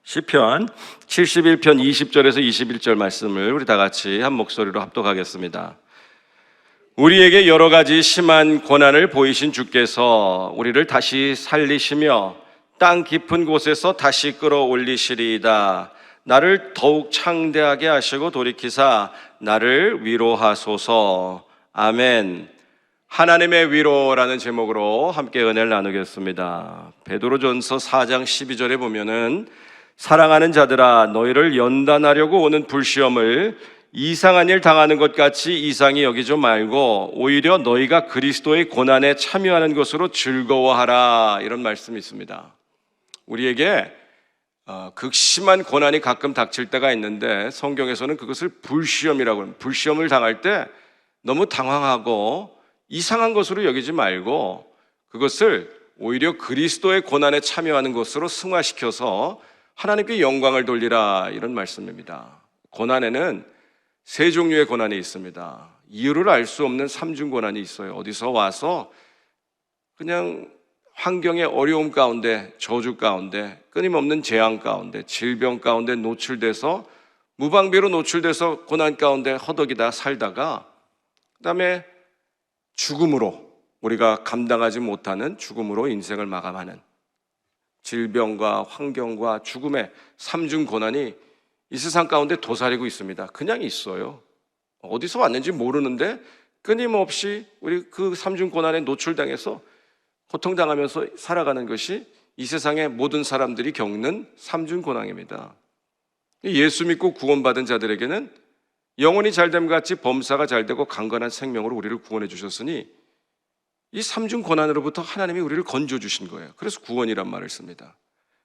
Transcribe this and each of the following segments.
시편 71편 20절에서 21절 말씀을 우리 다 같이 한 목소리로 합독하겠습니다. 우리에게 여러 가지 심한 고난을 보이신 주께서 우리를 다시 살리시며 땅 깊은 곳에서 다시 끌어올리시리이다. 나를 더욱 창대하게 하시고 돌이키사 나를 위로하소서. 아멘. 하나님의 위로라는 제목으로 함께 은혜를 나누겠습니다. 베드로전서 4장 12절에 보면은 사랑하는 자들아, 너희를 연단하려고 오는 불시험을 이상한 일 당하는 것 같이 이상히 여기지 말고 오히려 너희가 그리스도의 고난에 참여하는 것으로 즐거워하라, 이런 말씀이 있습니다. 우리에게 극심한 고난이 가끔 닥칠 때가 있는데 성경에서는 그것을 불시험이라고 합니다. 불시험을 당할 때 너무 당황하고 이상한 것으로 여기지 말고 그것을 오히려 그리스도의 고난에 참여하는 것으로 승화시켜서 하나님께 영광을 돌리라, 이런 말씀입니다. 고난에는 세 종류의 고난이 있습니다. 이유를 알 수 없는 삼중 고난이 있어요. 어디서 와서 그냥 환경의 어려움 가운데, 저주 가운데, 끊임없는 재앙 가운데, 질병 가운데 노출돼서 무방비로 노출돼서 고난 가운데 허덕이다 살다가 그다음에 죽음으로, 우리가 감당하지 못하는 죽음으로 인생을 마감하는 질병과 환경과 죽음의 삼중 고난이 이 세상 가운데 도사리고 있습니다. 그냥 있어요. 어디서 왔는지 모르는데 끊임없이 우리 그 삼중 고난에 노출당해서 고통당하면서 살아가는 것이 이 세상의 모든 사람들이 겪는 삼중 고난입니다. 예수 믿고 구원받은 자들에게는 영혼이 잘됨 같이 범사가 잘되고 강건한 생명으로 우리를 구원해 주셨으니 이 삼중 고난으로부터 하나님이 우리를 건져 주신 거예요. 그래서 구원이란 말을 씁니다.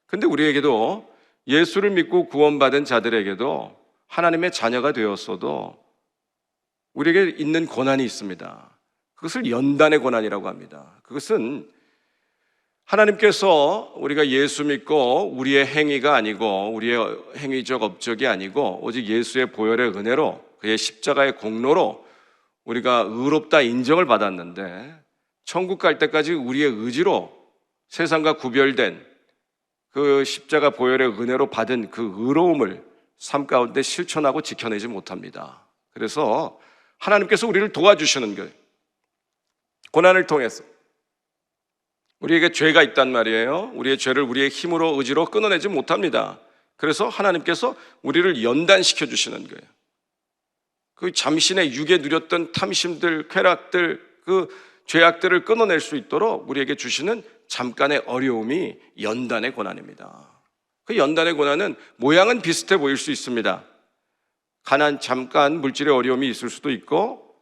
근데 우리에게도, 예수를 믿고 구원받은 자들에게도, 하나님의 자녀가 되었어도 우리에게 있는 고난이 있습니다. 그것을 연단의 고난이라고 합니다. 그것은 하나님께서 우리가 예수 믿고 우리의 행위가 아니고 우리의 행위적 업적이 아니고 오직 예수의 보혈의 은혜로, 그의 십자가의 공로로 우리가 의롭다 인정을 받았는데 천국 갈 때까지 우리의 의지로 세상과 구별된 그 십자가 보혈의 은혜로 받은 그 의로움을 삶 가운데 실천하고 지켜내지 못합니다. 그래서 하나님께서 우리를 도와주시는 거예요. 고난을 통해서. 우리에게 죄가 있단 말이에요. 우리의 죄를 우리의 힘으로, 의지로 끊어내지 못합니다. 그래서 하나님께서 우리를 연단시켜 주시는 거예요. 그 잠시내 육에 누렸던 탐심들, 쾌락들, 그 죄악들을 끊어낼 수 있도록 우리에게 주시는 잠깐의 어려움이 연단의 고난입니다. 그 연단의 고난은 모양은 비슷해 보일 수 있습니다. 가난, 잠깐 물질의 어려움이 있을 수도 있고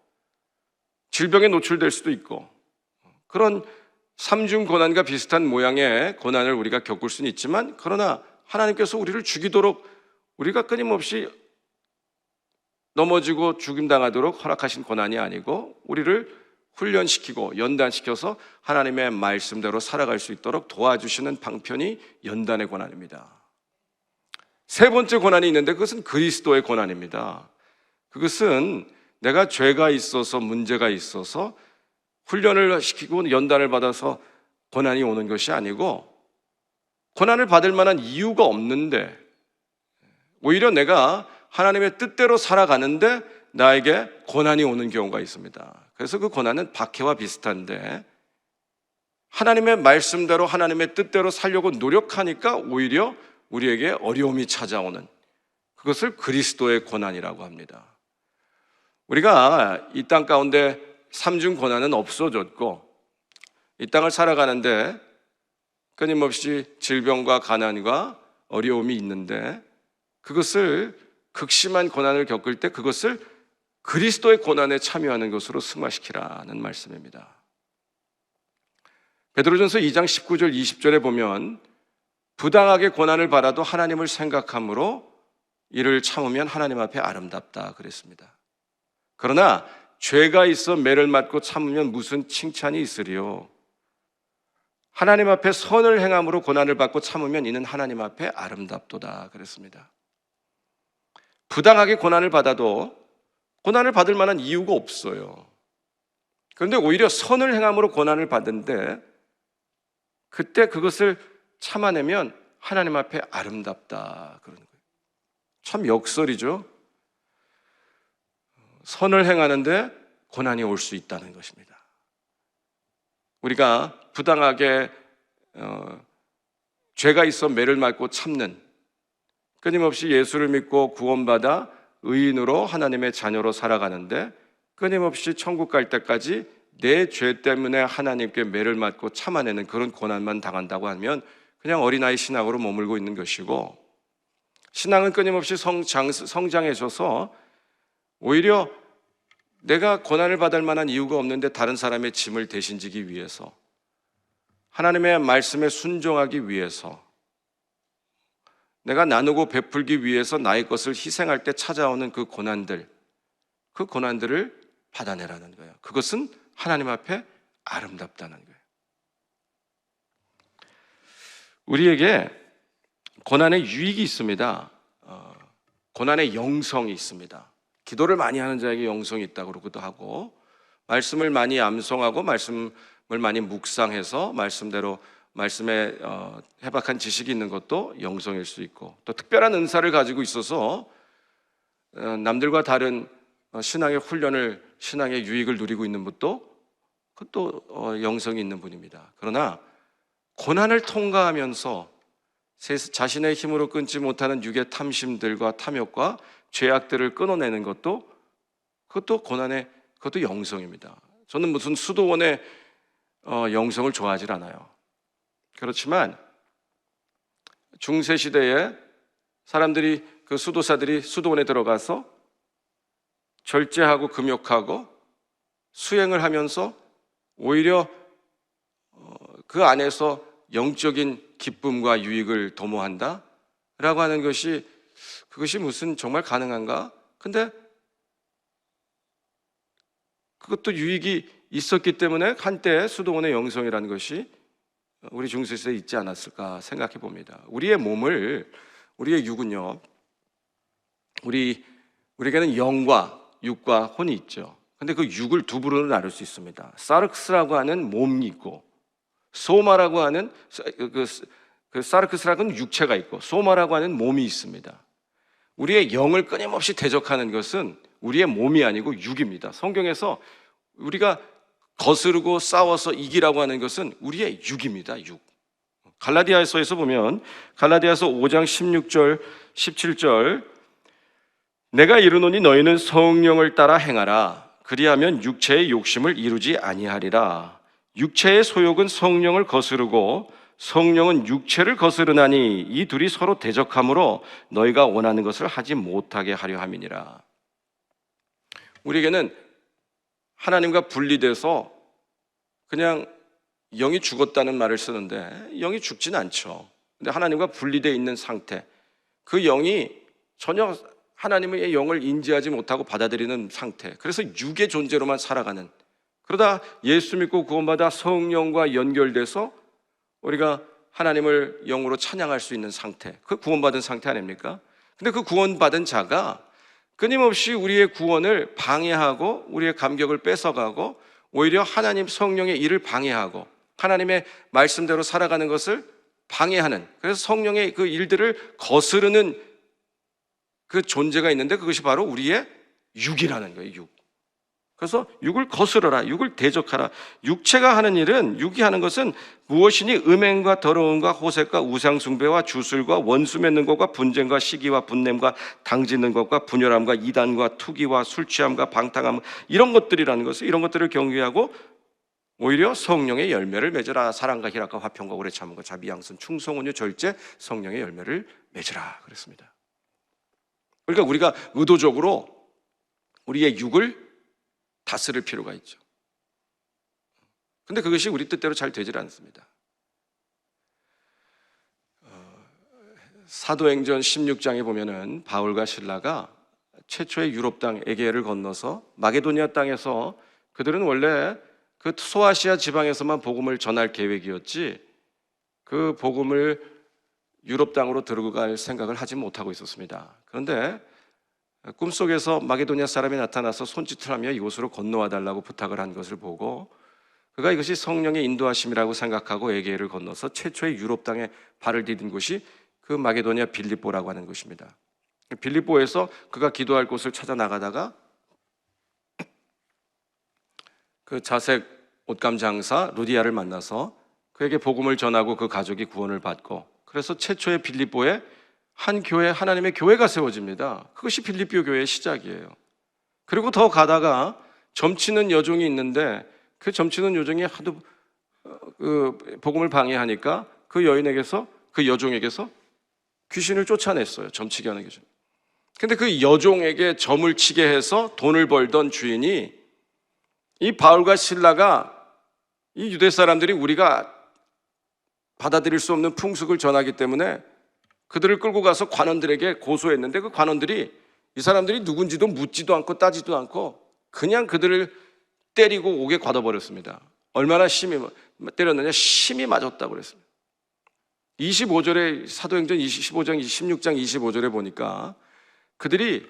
질병에 노출될 수도 있고 그런 삼중 고난과 비슷한 모양의 고난을 우리가 겪을 수는 있지만, 그러나 하나님께서 우리를 죽이도록, 우리가 끊임없이 넘어지고 죽임당하도록 허락하신 고난이 아니고 우리를 훈련시키고 연단시켜서 하나님의 말씀대로 살아갈 수 있도록 도와주시는 방편이 연단의 고난입니다. 세 번째 고난이 있는데 그것은 그리스도의 고난입니다. 그것은 내가 죄가 있어서, 문제가 있어서 훈련을 시키고 연단을 받아서 고난이 오는 것이 아니고, 고난을 받을 만한 이유가 없는데 오히려 내가 하나님의 뜻대로 살아가는데 나에게 고난이 오는 경우가 있습니다. 그래서 그 고난은 박해와 비슷한데, 하나님의 말씀대로 하나님의 뜻대로 살려고 노력하니까 오히려 우리에게 어려움이 찾아오는, 그것을 그리스도의 고난이라고 합니다. 우리가 이 땅 가운데 삼중 고난은 없어졌고, 이 땅을 살아가는데 끊임없이 질병과 가난과 어려움이 있는데, 그것을, 극심한 고난을 겪을 때 그것을 그리스도의 고난에 참여하는 것으로 승화시키라는 말씀입니다. 베드로전서 2장 19절 20절에 보면 부당하게 고난을 받아도 하나님을 생각함으로 이를 참으면 하나님 앞에 아름답다 그랬습니다. 그러나 죄가 있어 매를 맞고 참으면 무슨 칭찬이 있으리요. 하나님 앞에 선을 행함으로 고난을 받고 참으면 이는 하나님 앞에 아름답도다 그랬습니다. 부당하게 고난을 받아도 고난을 받을 만한 이유가 없어요. 그런데 오히려 선을 행함으로 고난을 받는데 그때 그것을 참아내면 하나님 앞에 아름답다 그러는 거예요. 참 역설이죠. 선을 행하는데 고난이 올 수 있다는 것입니다. 우리가 부당하게 죄가 있어 매를 맞고 참는, 끊임없이 예수를 믿고 구원받아 의인으로 하나님의 자녀로 살아가는데 끊임없이 천국 갈 때까지 내 죄 때문에 하나님께 매를 맞고 참아내는 그런 고난만 당한다고 하면 그냥 어린아이 신앙으로 머물고 있는 것이고, 신앙은 끊임없이 성장해져서 오히려 내가 고난을 받을 만한 이유가 없는데 다른 사람의 짐을 대신 지기 위해서, 하나님의 말씀에 순종하기 위해서, 내가 나누고 베풀기 위해서 나의 것을 희생할 때 찾아오는 그 고난들을 받아내라는 거예요. 그것은 하나님 앞에 아름답다는 거예요. 우리에게 고난의 유익이 있습니다. 고난의 영성이 있습니다. 기도를 많이 하는 자에게 영성이 있다고 그러기도 하고, 말씀을 많이 암송하고 말씀을 많이 묵상해서 말씀대로 말씀에 해박한 지식이 있는 것도 영성일 수 있고, 또 특별한 은사를 가지고 있어서 남들과 다른 신앙의 훈련을, 신앙의 유익을 누리고 있는 분도 그것도 영성이 있는 분입니다. 그러나 고난을 통과하면서 자신의 힘으로 끊지 못하는 육의 탐심들과 탐욕과 죄악들을 끊어내는 그것도 고난의, 그것도 영성입니다. 저는 무슨 수도원의 영성을 좋아하질 않아요. 그렇지만 중세 시대에 사람들이, 그 수도사들이 수도원에 들어가서 절제하고 금욕하고 수행을 하면서 오히려 그 안에서 영적인 기쁨과 유익을 도모한다 라고 하는 것이, 그것이 무슨 정말 가능한가? 근데 그것도 유익이 있었기 때문에 한때 수도원의 영성이라는 것이 우리 중세시대에 있지 않았을까 생각해 봅니다. 우리의 몸을, 우리의 육은요, 우리에게는 영과 육과 혼이 있죠. 근데 그 육을 두 부류로 나눌 수 있습니다. 사르크스라고 하는 몸이 있고, 소마라고 하는 그 사르크스라고 하는 육체가 있고, 소마라고 하는 몸이 있습니다. 우리의 영을 끊임없이 대적하는 것은 우리의 몸이 아니고 육입니다. 성경에서 우리가 거스르고 싸워서 이기라고 하는 것은 우리의 육입니다. 육. 갈라디아서에서 보면, 갈라디아서 5장 16절 17절, 내가 이르노니 너희는 성령을 따라 행하라. 그리하면 육체의 욕심을 이루지 아니하리라. 육체의 소욕은 성령을 거스르고 성령은 육체를 거스르나니 이 둘이 서로 대적하므로 너희가 원하는 것을 하지 못하게 하려 함이니라. 우리에게는 하나님과 분리돼서 그냥 영이 죽었다는 말을 쓰는데 영이 죽진 않죠. 근데 하나님과 분리되어 있는 상태, 그 영이 전혀 하나님의 영을 인지하지 못하고 받아들이는 상태, 그래서 육의 존재로만 살아가는, 그러다 예수 믿고 구원받아 성령과 연결돼서 우리가 하나님을 영으로 찬양할 수 있는 상태, 그 구원받은 상태 아닙니까? 근데 그 구원받은 자가 끊임없이 우리의 구원을 방해하고 우리의 감격을 뺏어가고 오히려 하나님 성령의 일을 방해하고 하나님의 말씀대로 살아가는 것을 방해하는, 그래서 성령의 그 일들을 거스르는 그 존재가 있는데 그것이 바로 우리의 육이라는 거예요. 육. 그래서 육을 거스르라, 육을 대적하라. 육체가 하는 일은, 육이 하는 것은 무엇이니 음행과 더러움과 호색과 우상숭배와 주술과 원수 맺는 것과 분쟁과 시기와 분냄과 당짓는 것과 분열함과 이단과 투기와 술취함과 방탕함, 이런 것들이라는 것을, 이런 것들을 경계하고 오히려 성령의 열매를 맺으라. 사랑과 희락과 화평과 오래 참음과 자비 양선 충성 온유 절제, 성령의 열매를 맺으라 그랬습니다. 그러니까 우리가 의도적으로 우리의 육을 다스릴 필요가 있죠. 근데 그것이 우리 뜻대로 잘 되질 않습니다. 사도행전 16장에 보면은 바울과 실라가 최초의 유럽 땅 에게를 건너서 마게도니아 땅에서, 그들은 원래 그 소아시아 지방에서만 복음을 전할 계획이었지 그 복음을 유럽 땅으로 들고 갈 생각을 하지 못하고 있었습니다. 그런데 꿈속에서 마게도니아 사람이 나타나서 손짓을 하며 이곳으로 건너와 달라고 부탁을 한 것을 보고 그가 이것이 성령의 인도하심이라고 생각하고 에게를 건너서 최초의 유럽 땅에 발을 디딘 곳이 그 마게도니아 빌립보라고 하는 곳입니다. 빌립보에서 그가 기도할 곳을 찾아 나가다가 그 자색 옷감 장사 루디아를 만나서 그에게 복음을 전하고 그 가족이 구원을 받고, 그래서 최초의 빌립보에 한 교회, 하나님의 교회가 세워집니다. 그것이 빌립보 교회의 시작이에요. 그리고 더 가다가 점치는 여종이 있는데 그 점치는 여종이 하도 그 복음을 방해하니까 그 여인에게서, 그 여종에게서 귀신을 쫓아냈어요. 점치게 하는 귀신. 근데 그 여종에게 점을 치게 해서 돈을 벌던 주인이, 이 바울과 실라가, 이 유대 사람들이 우리가 받아들일 수 없는 풍습을 전하기 때문에 그들을 끌고 가서 관원들에게 고소했는데, 그 관원들이 이 사람들이 누군지도 묻지도 않고 따지도 않고 그냥 그들을 때리고 옥에 가둬버렸습니다. 얼마나 심히 때렸느냐? 심히 맞았다고 그랬습니다. 25절에 사도행전 25장 16장 25절에 보니까 그들이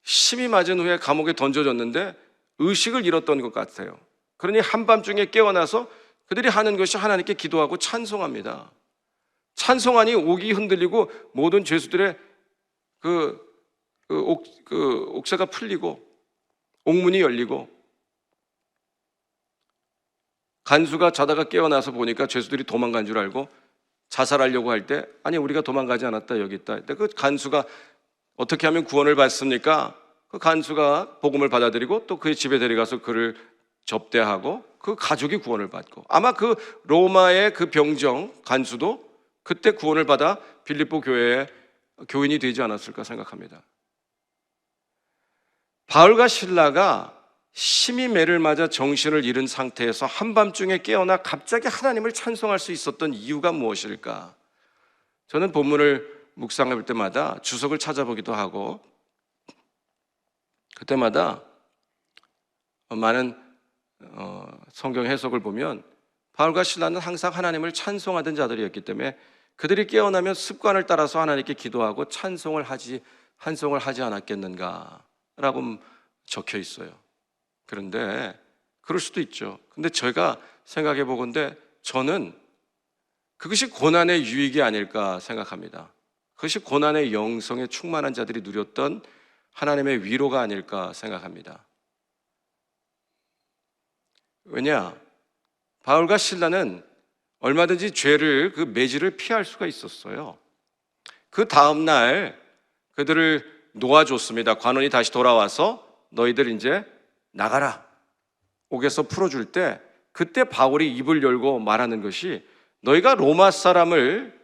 심히 맞은 후에 감옥에 던져졌는데 의식을 잃었던 것 같아요. 그러니 한밤중에 깨어나서 그들이 하는 것이 하나님께 기도하고 찬송합니다. 찬송하니 옥이 흔들리고 모든 죄수들의 옥새가 풀리고 옥문이 열리고, 간수가 자다가 깨어나서 보니까 죄수들이 도망간 줄 알고 자살하려고 할 때, 아니 우리가 도망가지 않았다, 여기 있다. 근데 그 간수가 어떻게 하면 구원을 받습니까? 그 간수가 복음을 받아들이고 또 그의 집에 데려가서 그를 접대하고 그 가족이 구원을 받고, 아마 그 로마의 그 병정 간수도 그때 구원을 받아 빌립보 교회의 교인이 되지 않았을까 생각합니다. 바울과 실라가 심히 매를 맞아 정신을 잃은 상태에서 한밤중에 깨어나 갑자기 하나님을 찬송할 수 있었던 이유가 무엇일까? 저는 본문을 묵상할 때마다 주석을 찾아보기도 하고 그때마다 많은 성경 해석을 보면 바울과 실라는 항상 하나님을 찬송하던 자들이었기 때문에 그들이 깨어나면 습관을 따라서 하나님께 기도하고 찬송을 하지 않았겠는가라고 적혀 있어요. 그런데 그럴 수도 있죠. 근데 제가 생각해 보건대 저는 그것이 고난의 유익이 아닐까 생각합니다. 그것이 고난의 영성에 충만한 자들이 누렸던 하나님의 위로가 아닐까 생각합니다. 왜냐? 바울과 실라는 얼마든지 죄를, 그 매질을 피할 수가 있었어요. 그 다음날 그들을 놓아줬습니다. 관원이 다시 돌아와서 너희들 이제 나가라, 옥에서 풀어줄 때 그때 바울이 입을 열고 말하는 것이, 너희가 로마 사람을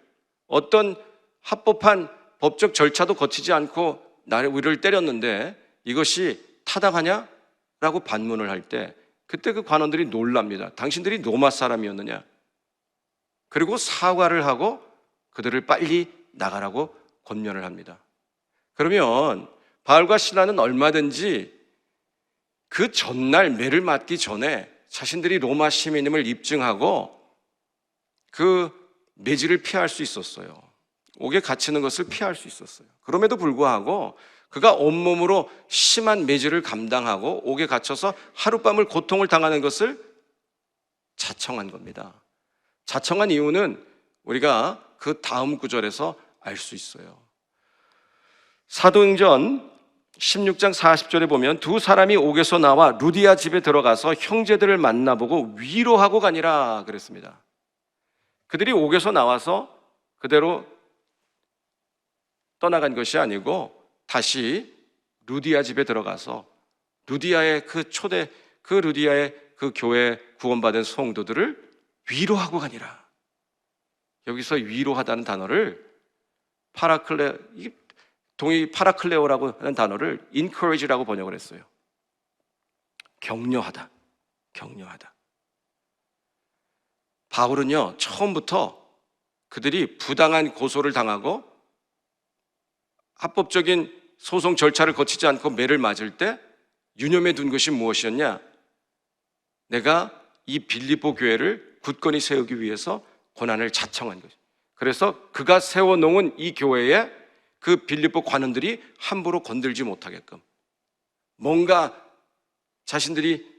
어떤 합법한 법적 절차도 거치지 않고 우리를 때렸는데 이것이 타당하냐? 라고 반문을 할 때 그때 그 관원들이 놀랍니다. 당신들이 로마 사람이었느냐? 그리고 사과를 하고 그들을 빨리 나가라고 권면을 합니다. 그러면 바울과 실라는 얼마든지 그 전날 매를 맞기 전에 자신들이 로마 시민임을 입증하고 그 매질을 피할 수 있었어요. 옥에 갇히는 것을 피할 수 있었어요. 그럼에도 불구하고 그가 온몸으로 심한 매질을 감당하고 옥에 갇혀서 하룻밤을 고통을 당하는 것을 자청한 겁니다. 자청한 이유는 우리가 그 다음 구절에서 알 수 있어요. 사도행전 16장 40절에 보면 두 사람이 옥에서 나와 루디아 집에 들어가서 형제들을 만나보고 위로하고 가니라 그랬습니다. 그들이 옥에서 나와서 그대로 떠나간 것이 아니고 다시 루디아 집에 들어가서 루디아의 루디아의 그 교회 구원받은 성도들을 위로하고 가니라. 여기서 위로하다는 단어를 파라클레오라고 하는 단어를 encourage라고 번역을 했어요. 격려하다. 바울은요, 처음부터 그들이 부당한 고소를 당하고 합법적인 소송 절차를 거치지 않고 매를 맞을 때 유념해 둔 것이 무엇이었냐? 내가 이 빌립보 교회를 굳건히 세우기 위해서 고난을 자청한 것이죠. 그래서 그가 세워놓은 이 교회에 그 빌립보 관원들이 함부로 건들지 못하게끔, 뭔가 자신들이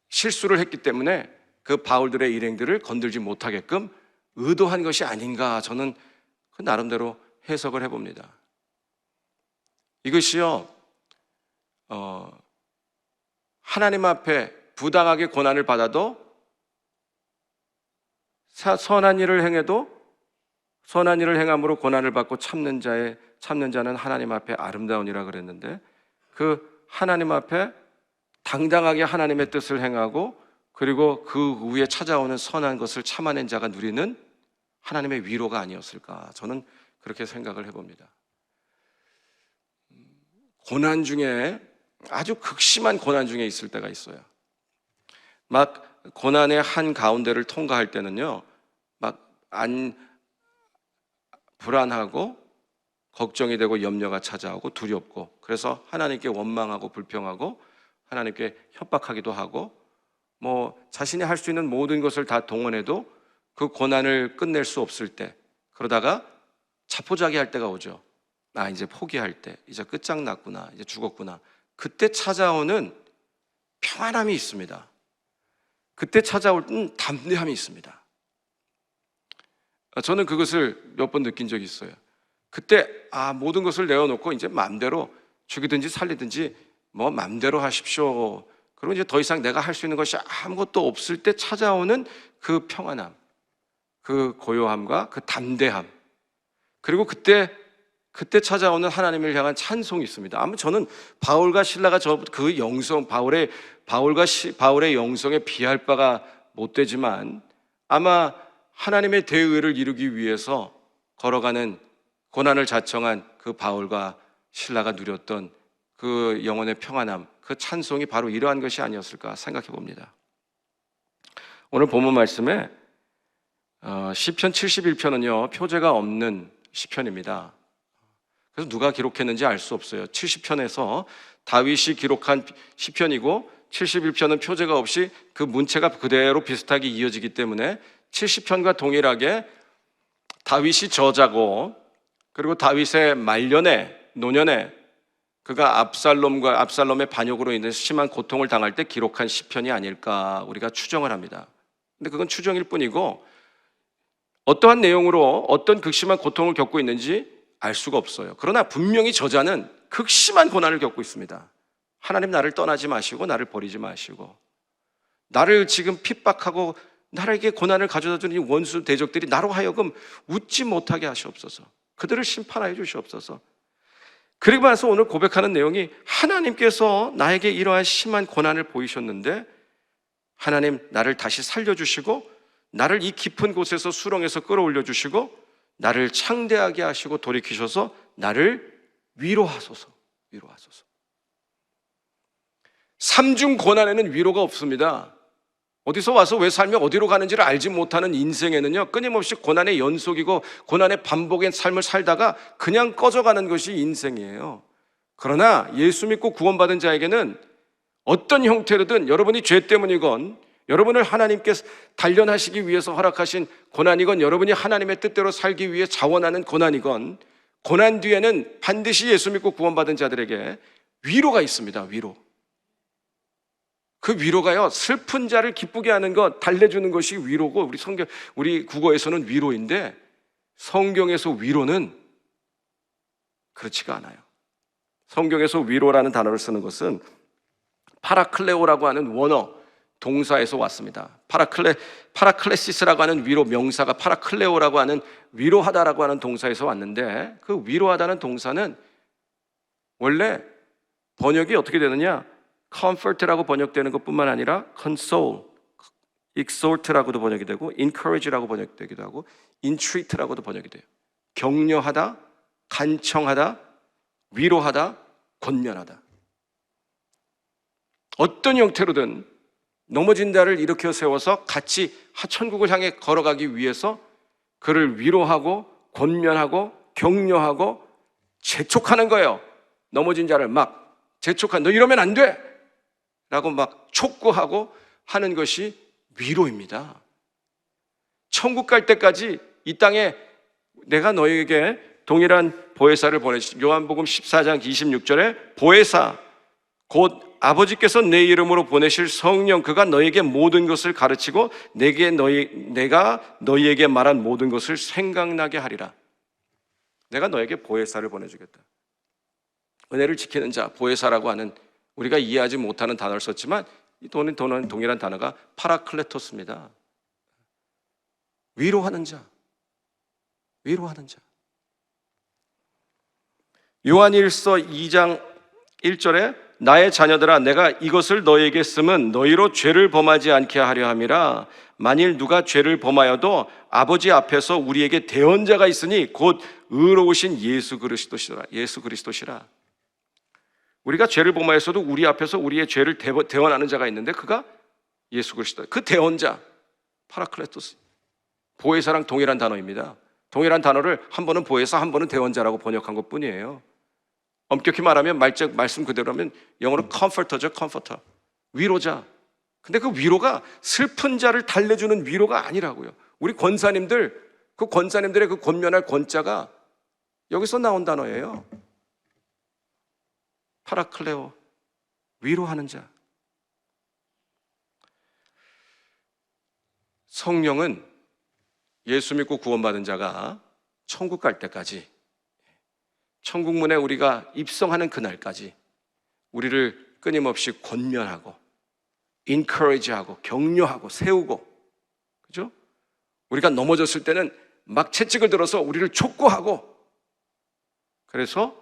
실수를 했기 때문에 그 바울들의 일행들을 건들지 못하게끔 의도한 것이 아닌가, 저는 그 나름대로 해석을 해봅니다. 이것이요, 하나님 앞에 부당하게 고난을 받아도 선한 일을 행해도 선한 일을 행함으로 고난을 받고 참는 자는 하나님 앞에 아름다우니라 그랬는데, 그 하나님 앞에 당당하게 하나님의 뜻을 행하고 그리고 그 후에 찾아오는 선한 것을 참아낸 자가 누리는 하나님의 위로가 아니었을까, 저는 그렇게 생각을 해봅니다. 고난 중에, 아주 극심한 고난 중에 있을 때가 있어요. 막 고난의 한 가운데를 통과할 때는요, 막 불안하고 걱정이 되고 염려가 찾아오고 두렵고, 그래서 하나님께 원망하고 불평하고 하나님께 협박하기도 하고, 자신이 할 수 있는 모든 것을 다 동원해도 그 고난을 끝낼 수 없을 때, 그러다가 자포자기할 때가 오죠. 이제 포기할 때, 이제 끝장났구나, 이제 죽었구나. 그때 찾아오는 평안함이 있습니다. 그때 찾아오는 담대함이 있습니다. 저는 그것을 몇 번 느낀 적이 있어요. 그때 모든 것을 내어놓고 이제 마음대로 죽이든지 살리든지 마음대로 하십시오. 그리고 이제 더 이상 내가 할 수 있는 것이 아무것도 없을 때 찾아오는 그 평안함, 그 고요함과 그 담대함, 그리고 그때 찾아오는 하나님을 향한 찬송이 있습니다. 아마 저는 바울과 실라가 그 영성, 바울의 영성에 비할 바가 못 되지만, 아마 하나님의 대의를 이루기 위해서 걸어가는 고난을 자청한 그 바울과 실라가 누렸던 그 영혼의 평안함, 그 찬송이 바로 이러한 것이 아니었을까 생각해 봅니다. 오늘 본문 말씀에 시편 71편은요 표제가 없는 시편입니다. 그래서 누가 기록했는지 알 수 없어요. 70편에서 다윗이 기록한 시편이고 71편은 표제가 없이 그 문체가 그대로 비슷하게 이어지기 때문에 70편과 동일하게 다윗이 저자고, 그리고 다윗의 말년에, 노년에 그가 압살롬의 반역으로 인해서 심한 고통을 당할 때 기록한 시편이 아닐까 우리가 추정을 합니다. 근데 그건 추정일 뿐이고, 어떠한 내용으로 어떤 극심한 고통을 겪고 있는지 알 수가 없어요. 그러나 분명히 저자는 극심한 고난을 겪고 있습니다. 하나님, 나를 떠나지 마시고 나를 버리지 마시고, 나를 지금 핍박하고 나에게 고난을 가져다 주는 원수 대적들이 나로 하여금 웃지 못하게 하시옵소서. 그들을 심판하여 주시옵소서. 그리고 나서 오늘 고백하는 내용이, 하나님께서 나에게 이러한 심한 고난을 보이셨는데 하나님, 나를 다시 살려주시고 나를 이 깊은 곳에서 수렁에서 끌어올려 주시고 나를 창대하게 하시고 돌이키셔서 나를 위로하소서. 삼중 고난에는 위로가 없습니다. 어디서 와서 왜 살며 어디로 가는지를 알지 못하는 인생에는요, 끊임없이 고난의 연속이고 고난의 반복의 삶을 살다가 그냥 꺼져가는 것이 인생이에요. 그러나 예수 믿고 구원받은 자에게는 어떤 형태로든, 여러분이 죄 때문이건 여러분을 하나님께 단련하시기 위해서 허락하신 고난이건, 여러분이 하나님의 뜻대로 살기 위해 자원하는 고난이건, 고난 뒤에는 반드시 예수 믿고 구원받은 자들에게 위로가 있습니다. 위로. 그 위로가요, 슬픈 자를 기쁘게 하는 것, 달래주는 것이 위로고, 우리 국어에서는 위로인데 성경에서 위로는 그렇지가 않아요. 성경에서 위로라는 단어를 쓰는 것은 파라클레오라고 하는 원어 동사에서 왔습니다. 파라클레시스라고 하는 위로 명사가 파라클레오라고 하는 위로하다라고 하는 동사에서 왔는데, 그 위로하다는 동사는 원래 번역이 어떻게 되느냐, comfort라고 번역되는 것뿐만 아니라 console, exhort라고도 번역이 되고, encourage라고 번역되기도 하고, entreat라고도 번역이 돼요. 격려하다, 간청하다, 위로하다, 권면하다. 어떤 형태로든 넘어진 자를 일으켜 세워서 같이 천국을 향해 걸어가기 위해서 그를 위로하고 권면하고 격려하고 재촉하는 거예요. 넘어진 자를 막 재촉한, 너 이러면 안 돼! 라고 막 촉구하고 하는 것이 위로입니다. 천국 갈 때까지 이 땅에 내가 너에게 동일한 보혜사를 보내시, 요한복음 14장 26절에 보혜사, 곧 아버지께서 내 이름으로 보내실 성령, 그가 너에게 모든 것을 가르치고 내가 너희에게 말한 모든 것을 생각나게 하리라. 내가 너에게 보혜사를 보내주겠다. 은혜를 지키는 자, 보혜사라고 하는, 우리가 이해하지 못하는 단어를 썼지만 이 동일한 단어가 파라클레토스입니다. 위로하는 자, 위로하는 자. 요한일서 2장 1절에 나의 자녀들아, 내가 이것을 너희에게 쓰면 너희로 죄를 범하지 않게 하려 함이라. 만일 누가 죄를 범하여도 아버지 앞에서 우리에게 대언자가 있으니 곧 의로우신 예수 그리스도시라. 우리가 죄를 범하였어도 우리 앞에서 우리의 죄를 대언하는 자가 있는데 그가 예수 그리스도. 그 대언자, 파라클레토스, 보혜사랑 동일한 단어입니다. 동일한 단어를 한 번은 보혜사, 한 번은 대언자라고 번역한 것뿐이에요. 엄격히 말하면 말씀 그대로 하면 영어로 comforter죠, comforter. 위로자. 근데 그 위로가 슬픈 자를 달래주는 위로가 아니라고요. 우리 권사님들, 그 권사님들의 그 권면할 권자가 여기서 나온 단어예요. 파라클레오, 위로하는 자. 성령은 예수 믿고 구원받은 자가 천국 갈 때까지, 천국문에 우리가 입성하는 그날까지 우리를 끊임없이 권면하고 encourage하고 격려하고 세우고, 그죠? 우리가 넘어졌을 때는 막 채찍을 들어서 우리를 촉구하고, 그래서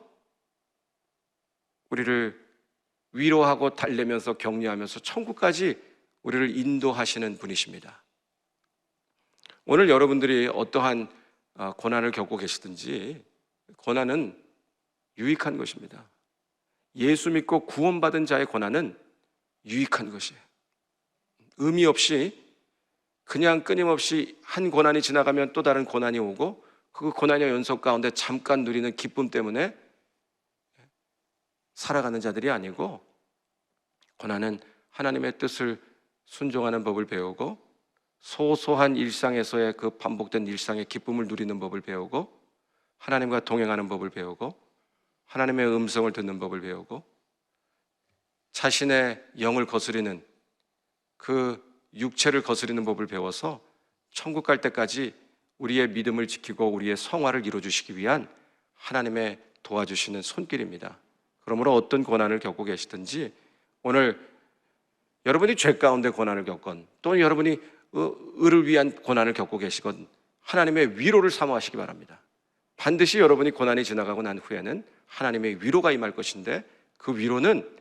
우리를 위로하고 달래면서 격려하면서 천국까지 우리를 인도하시는 분이십니다. 오늘 여러분들이 어떠한 고난을 겪고 계시든지 고난은 유익한 것입니다. 예수 믿고 구원받은 자의 고난은 유익한 것이에요. 의미 없이 그냥 끊임없이 한 고난이 지나가면 또 다른 고난이 오고 그 고난의 연속 가운데 잠깐 누리는 기쁨 때문에 살아가는 자들이 아니고, 고난은 하나님의 뜻을 순종하는 법을 배우고 소소한 일상에서의 그 반복된 일상의 기쁨을 누리는 법을 배우고 하나님과 동행하는 법을 배우고 하나님의 음성을 듣는 법을 배우고 자신의 영을 거스리는 그 육체를 거스리는 법을 배워서 천국 갈 때까지 우리의 믿음을 지키고 우리의 성화를 이루어주시기 위한 하나님의 도와주시는 손길입니다. 그러므로 어떤 고난을 겪고 계시든지, 오늘 여러분이 죄 가운데 고난을 겪건 또는 여러분이 의를 위한 고난을 겪고 계시건 하나님의 위로를 사모하시기 바랍니다. 반드시 여러분이 고난이 지나가고 난 후에는 하나님의 위로가 임할 것인데, 그 위로는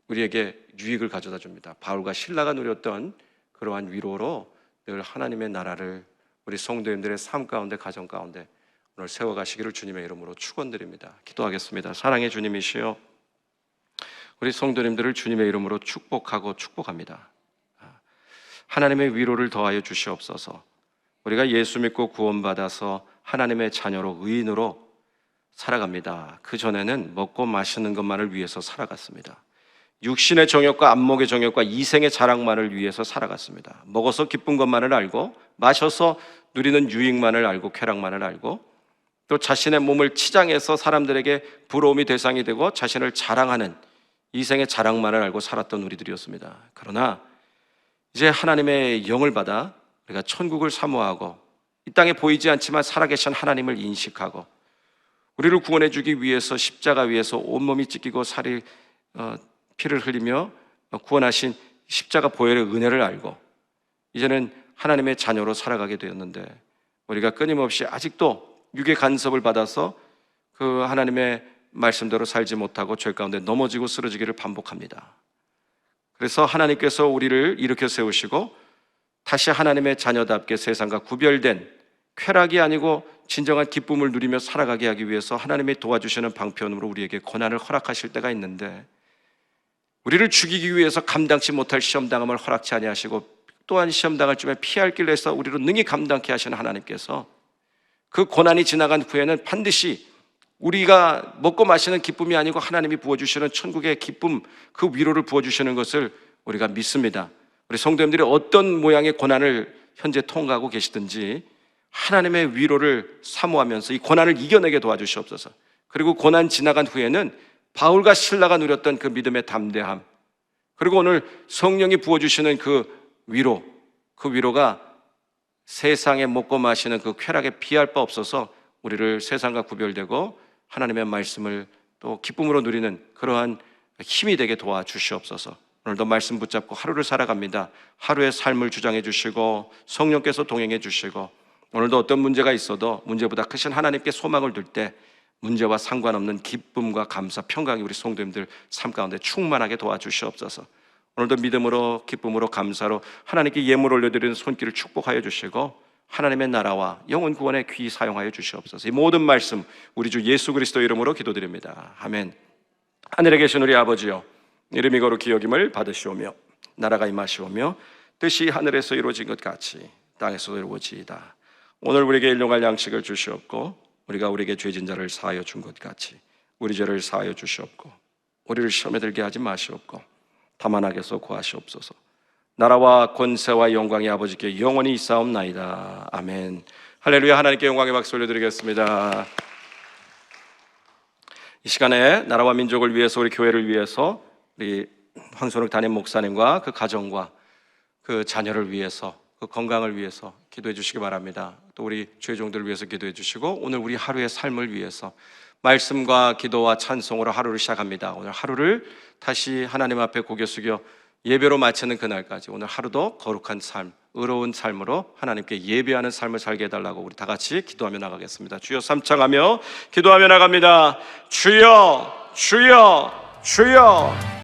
우리에게 유익을 가져다 줍니다. 바울과 실라가 누렸던 그러한 위로로 늘 하나님의 나라를 우리 성도님들의 삶 가운데, 가정 가운데 오늘 세워가시기를 주님의 이름으로 축원드립니다. 기도하겠습니다. 사랑의 주님이시여, 우리 성도님들을 주님의 이름으로 축복하고 축복합니다. 하나님의 위로를 더하여 주시옵소서. 우리가 예수 믿고 구원받아서 하나님의 자녀로, 의인으로 살아갑니다. 그 전에는 먹고 마시는 것만을 위해서 살아갔습니다. 육신의 정욕과 안목의 정욕과 이생의 자랑만을 위해서 살아갔습니다. 먹어서 기쁜 것만을 알고, 마셔서 누리는 유익만을 알고, 쾌락만을 알고, 또 자신의 몸을 치장해서 사람들에게 부러움이 대상이 되고 자신을 자랑하는 이생의 자랑만을 알고 살았던 우리들이었습니다. 그러나 이제 하나님의 영을 받아 우리가 천국을 사모하고 이 땅에 보이지 않지만 살아계신 하나님을 인식하고 우리를 구원해 주기 위해서 십자가 위에서 온몸이 찢기고 피를 흘리며 구원하신 십자가 보혈의 은혜를 알고 이제는 하나님의 자녀로 살아가게 되었는데, 우리가 끊임없이 아직도 육의 간섭을 받아서 그 하나님의 말씀대로 살지 못하고 죄 가운데 넘어지고 쓰러지기를 반복합니다. 그래서 하나님께서 우리를 일으켜 세우시고 다시 하나님의 자녀답게 세상과 구별된, 쾌락이 아니고 진정한 기쁨을 누리며 살아가게 하기 위해서 하나님이 도와주시는 방편으로 우리에게 고난을 허락하실 때가 있는데, 우리를 죽이기 위해서 감당치 못할 시험당함을 허락치 아니하시고 또한 시험당할 쯤에 피할 길을 내서 우리로 능히 감당케 하시는 하나님께서 그 고난이 지나간 후에는 반드시 우리가 먹고 마시는 기쁨이 아니고 하나님이 부어주시는 천국의 기쁨, 그 위로를 부어주시는 것을 우리가 믿습니다. 우리 성도님들이 어떤 모양의 고난을 현재 통과하고 계시든지 하나님의 위로를 사모하면서 이 고난을 이겨내게 도와주시옵소서. 그리고 고난 지나간 후에는 바울과 실라가 누렸던 그 믿음의 담대함, 그리고 오늘 성령이 부어주시는 그 위로, 그 위로가 세상에 먹고 마시는 그 쾌락에 비할 바 없어서 우리를 세상과 구별되고 하나님의 말씀을 또 기쁨으로 누리는 그러한 힘이 되게 도와주시옵소서. 오늘도 말씀 붙잡고 하루를 살아갑니다. 하루의 삶을 주장해 주시고 성령께서 동행해 주시고, 오늘도 어떤 문제가 있어도 문제보다 크신 하나님께 소망을 둘 때 문제와 상관없는 기쁨과 감사, 평강이 우리 성도님들 삶 가운데 충만하게 도와주시옵소서. 오늘도 믿음으로, 기쁨으로, 감사로 하나님께 예물 올려드리는 손길을 축복하여 주시고 하나님의 나라와 영혼 구원에 귀히 사용하여 주시옵소서. 이 모든 말씀 우리 주 예수 그리스도 이름으로 기도드립니다. 아멘. 하늘에 계신 우리 아버지여, 이름이 거룩히 여김을 받으시오며 나라가 임하시오며 뜻이 하늘에서 이루어진 것 같이 땅에서도 이루어지이다. 오늘 우리에게 일용할 양식을 주시옵고 우리가 우리에게 죄진 자를 사하여 준 것 같이 우리 죄를 사하여 주시옵고 우리를 시험에 들게 하지 마시옵고 다만 악에서 구하시옵소서. 나라와 권세와 영광이 아버지께 영원히 있사옵나이다. 아멘. 할렐루야. 하나님께 영광의 박수 올려드리겠습니다. 이 시간에 나라와 민족을 위해서, 우리 교회를 위해서, 우리 황선욱 담임 목사님과 그 가정과 그 자녀를 위해서, 그 건강을 위해서 기도해 주시기 바랍니다. 또 우리 주의종들을 위해서 기도해 주시고 오늘 우리 하루의 삶을 위해서 말씀과 기도와 찬송으로 하루를 시작합니다. 오늘 하루를 다시 하나님 앞에 고개 숙여 예배로 마치는 그날까지 오늘 하루도 거룩한 삶, 의로운 삶으로 하나님께 예배하는 삶을 살게 해달라고 우리 다 같이 기도하며 나가겠습니다. 주여 삼창하며 기도하며 나갑니다. 주여, 주여, 주여.